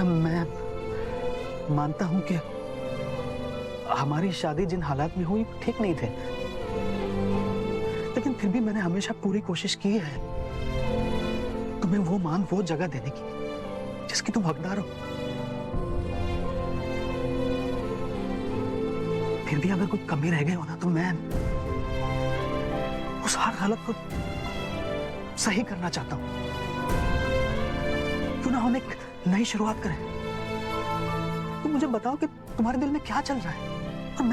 मैं मानता हूं कि हमारी शादी जिन हालात में हुई ठीक नहीं थे, लेकिन फिर भी मैंने हमेशा पूरी कोशिश की है तुम्हें वो मान, वो जगह देने की जिसकी तुम हकदार हो। फिर भी अगर कोई कमी रह गई हो ना, तो मैं उस हर हालत को सही करना चाहता हूं। क्यों ना हम एक नई शुरुआत करें। तुम मुझे बताओ कि तुम्हारे दिल में क्या चल रहा है, और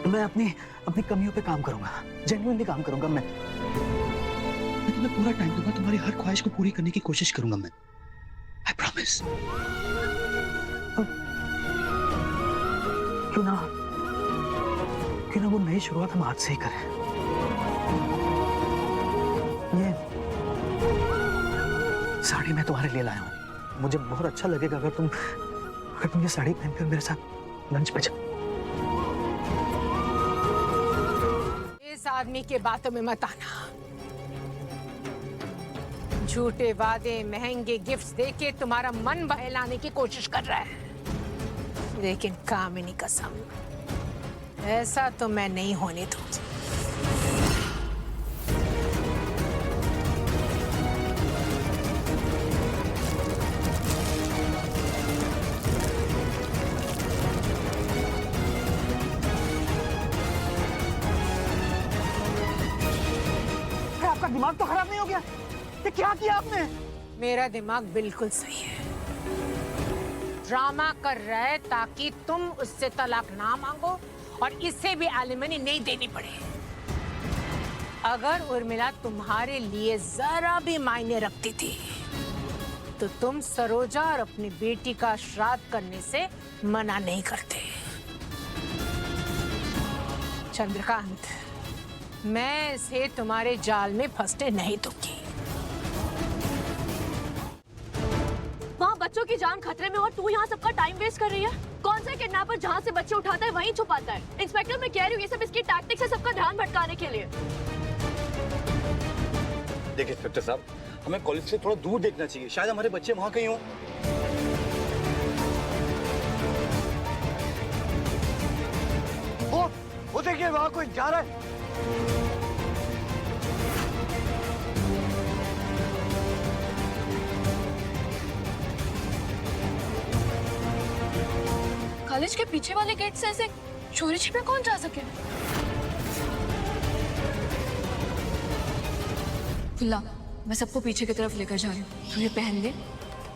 मैं अपनी कमियों पे काम करूंगा, जेन्युइनली काम करूंगा मैं। लेकिन मैं पूरा टाइम दूंगा, तुम्हारी हर ख्वाहिश को पूरी करने की कोशिश करूंगा मैं। I promise. क्यों ना वो नई शुरुआत हम आज से ही करें। ये साड़ी मैं तुम्हारे लिए लाया हूं। मुझे बहुत अच्छा लगेगा अगर तुम ये साड़ी पहनकर मेरे साथ लंच पे जाओ। इस आदमी के बातों में मत आना। झूठे वादे, महंगे गिफ्ट्स देके तुम्हारा मन बहलाने की कोशिश कर रहा है, लेकिन कामिनी कसम, ऐसा तो मैं नहीं होने दूंगी। आपका दिमाग तो खराब नहीं हो गया? ये क्या किया आपने? मेरा दिमाग बिल्कुल सही है। ड्रामा कर रहा है ताकि तुम उससे तलाक ना मांगो और इसे भी एलिमनी नहीं देनी पड़े। अगर उर्मिला तुम्हारे लिए जरा भी मायने रखती थी तो तुम सरोजा और अपनी बेटी का श्राद्ध करने से मना नहीं करते। चंद्रकांत, मैं इसे तुम्हारे जाल में फंसने नहीं दूंगी। वहाँ बच्चों की जान खतरे में और तू यहाँ सबका टाइम वेस्ट कर रही है। कौन सा किडनैपर जहाँ से बच्चे उठाता है वहीं छुपाता है। इंस्पेक्टर, मैं कह रही हूँ ये सब इसकी टैक्टिक्स है, सबका ध्यान भटकाने के लिए। देखिए इंस्पेक्टर साहब, हमें कॉलेज से थोड़ा दूर देखना चाहिए, शायद हमारे बच्चे वहाँ कहीं हों। वो देखिए वहाँ कोई जा रहा है। कॉलेज के पीछे वाले गेट से ऐसे चोरी छिपे कौन जा सके? फुल्ला, मैं सबको पीछे की तरफ लेकर जा रही हूँ। तू ये पहन ले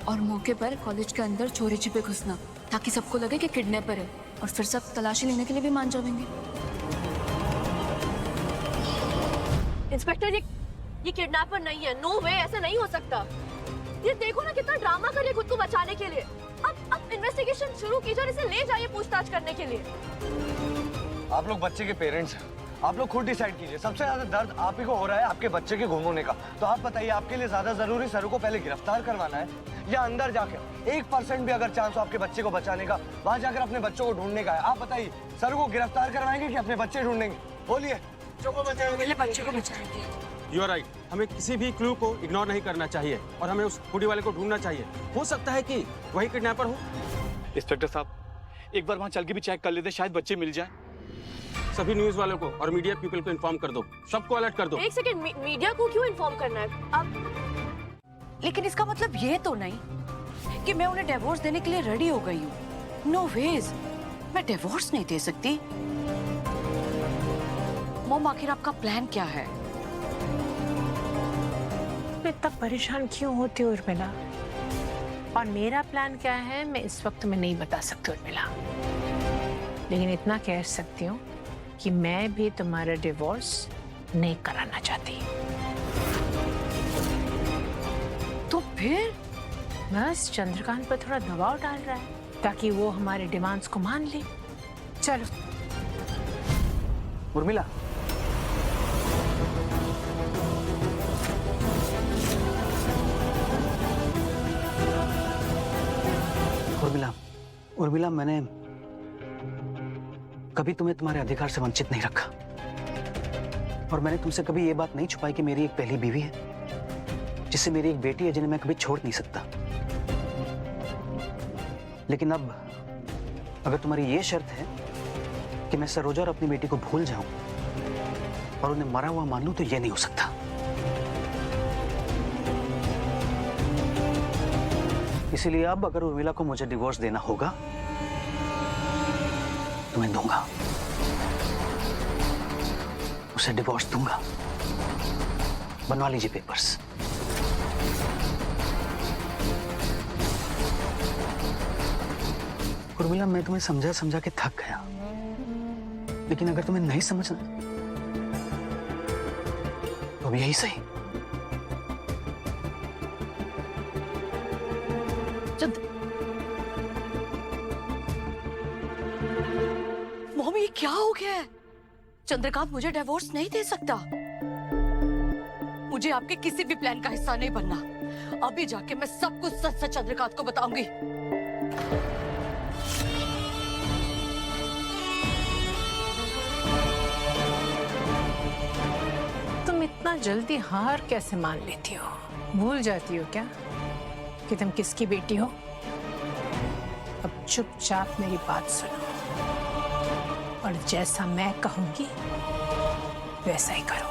और मौके पर कॉलेज के अंदर चोरी छिपे घुसना, ताकि सबको लगे कि किडनैपर है, और फिर सब तलाशी लेने के लिए भी मान जाएंगे। इंस्पेक्टर, ये किडनैपर नहीं है। नो वे, ऐसा नहीं हो सकता। ये देखो ना कितना ड्रामा कर रही है खुद को बचाने के लिए। अब इन्वेस्टिगेशन शुरू कीजिए और इसे ले जाइए पूछताछ करने के लिए। आप लोग बच्चे के पेरेंट्स हैं, आप लोग खुद डिसाइड कीजिए। सबसे ज्यादा दर्द आप ही को हो रहा है आपके बच्चे के गुम होने का, तो आप बताइए आपके लिए ज्यादा जरूरी सरू को पहले गिरफ्तार करवाना है या अंदर जाकर 1% भी अगर चांस हो आपके बच्चे को बचाने का, वहां जाकर अपने बच्चों को ढूंढने का है? आप बताइए, सरू को गिरफ्तार करवाएंगे कि अपने बच्चे ढूंढेंगे? बोलिए। बच्चों को बचाएंगे। You are right. हमें किसी भी क्लू को इग्नोर नहीं करना चाहिए और हमें उस हुडी वाले को ढूंढना चाहिए। हो सकता है कि वही किडनैपर हो। इंस्पेक्टर साहब, एक बार वहाँ चल के भी चेक कर लेते, शायद बच्चे मिल जाए। सभी न्यूज वालों को और मीडिया पीपल को इन्फॉर्म कर दो, सबको अलर्ट कर दो। एक सेकंड, मीडिया को क्यों इन्फॉर्म करना है अब? लेकिन इसका मतलब ये तो नहीं कि मैं उन्हें डिवोर्स देने के लिए रेडी हो गई हूँ। नो वेज, मैं डिवोर्स नहीं दे सकती। मॉम, आखिर आपका प्लान क्या है? इतना परेशान क्यों होती हो उर्मिला? और मेरा प्लान क्या है मैं इस वक्त में नहीं बता सकती उर्मिला, लेकिन इतना कह सकती हूँ कि मैं भी तुम्हारा डिवोर्स नहीं कराना चाहती। तो फिर? बस चंद्रकांत पर थोड़ा दबाव डाल रहा है ताकि वो हमारे डिमांड्स को मान ले। चलो उर्मिला, उर्मिला, मैंने कभी तुम्हें तुम्हारे अधिकार से वंचित नहीं रखा, और मैंने तुमसे कभी ये बात नहीं छुपाई कि मेरी एक पहली बीवी है। जिससे मेरी एक बेटी है जिन्हें मैं कभी छोड़ नहीं सकता। लेकिन अब अगर तुम्हारी ये शर्त है कि मैं सरोजा और अपनी बेटी को भूल जाऊं और उन्हें मरा हुआ मान लूं, तो ये नहीं हो सकता। इसीलिए अब अगर उर्मिला को मुझे डिवोर्स देना होगा तो मैं दूंगा, उसे डिवोर्स दूंगा। बनवा लीजिए पेपर्स। उर्मिला, मैं तुम्हें समझा समझा के थक गया, लेकिन अगर तुम्हें नहीं समझना तो अब यही सही। मम्मी, ये क्या हो गया है? चंद्रकांत मुझे डिवोर्स नहीं दे सकता। मुझे आपके किसी भी प्लान का हिस्सा नहीं बनना। अभी जाके मैं सब कुछ सच सच चंद्रकांत को बताऊंगी। तुम इतना जल्दी हार कैसे मान लेती हो? भूल जाती हो क्या कि तुम किसकी बेटी हो? अब चुपचाप मेरी बात सुनो और जैसा मैं कहूंगी वैसा ही करो।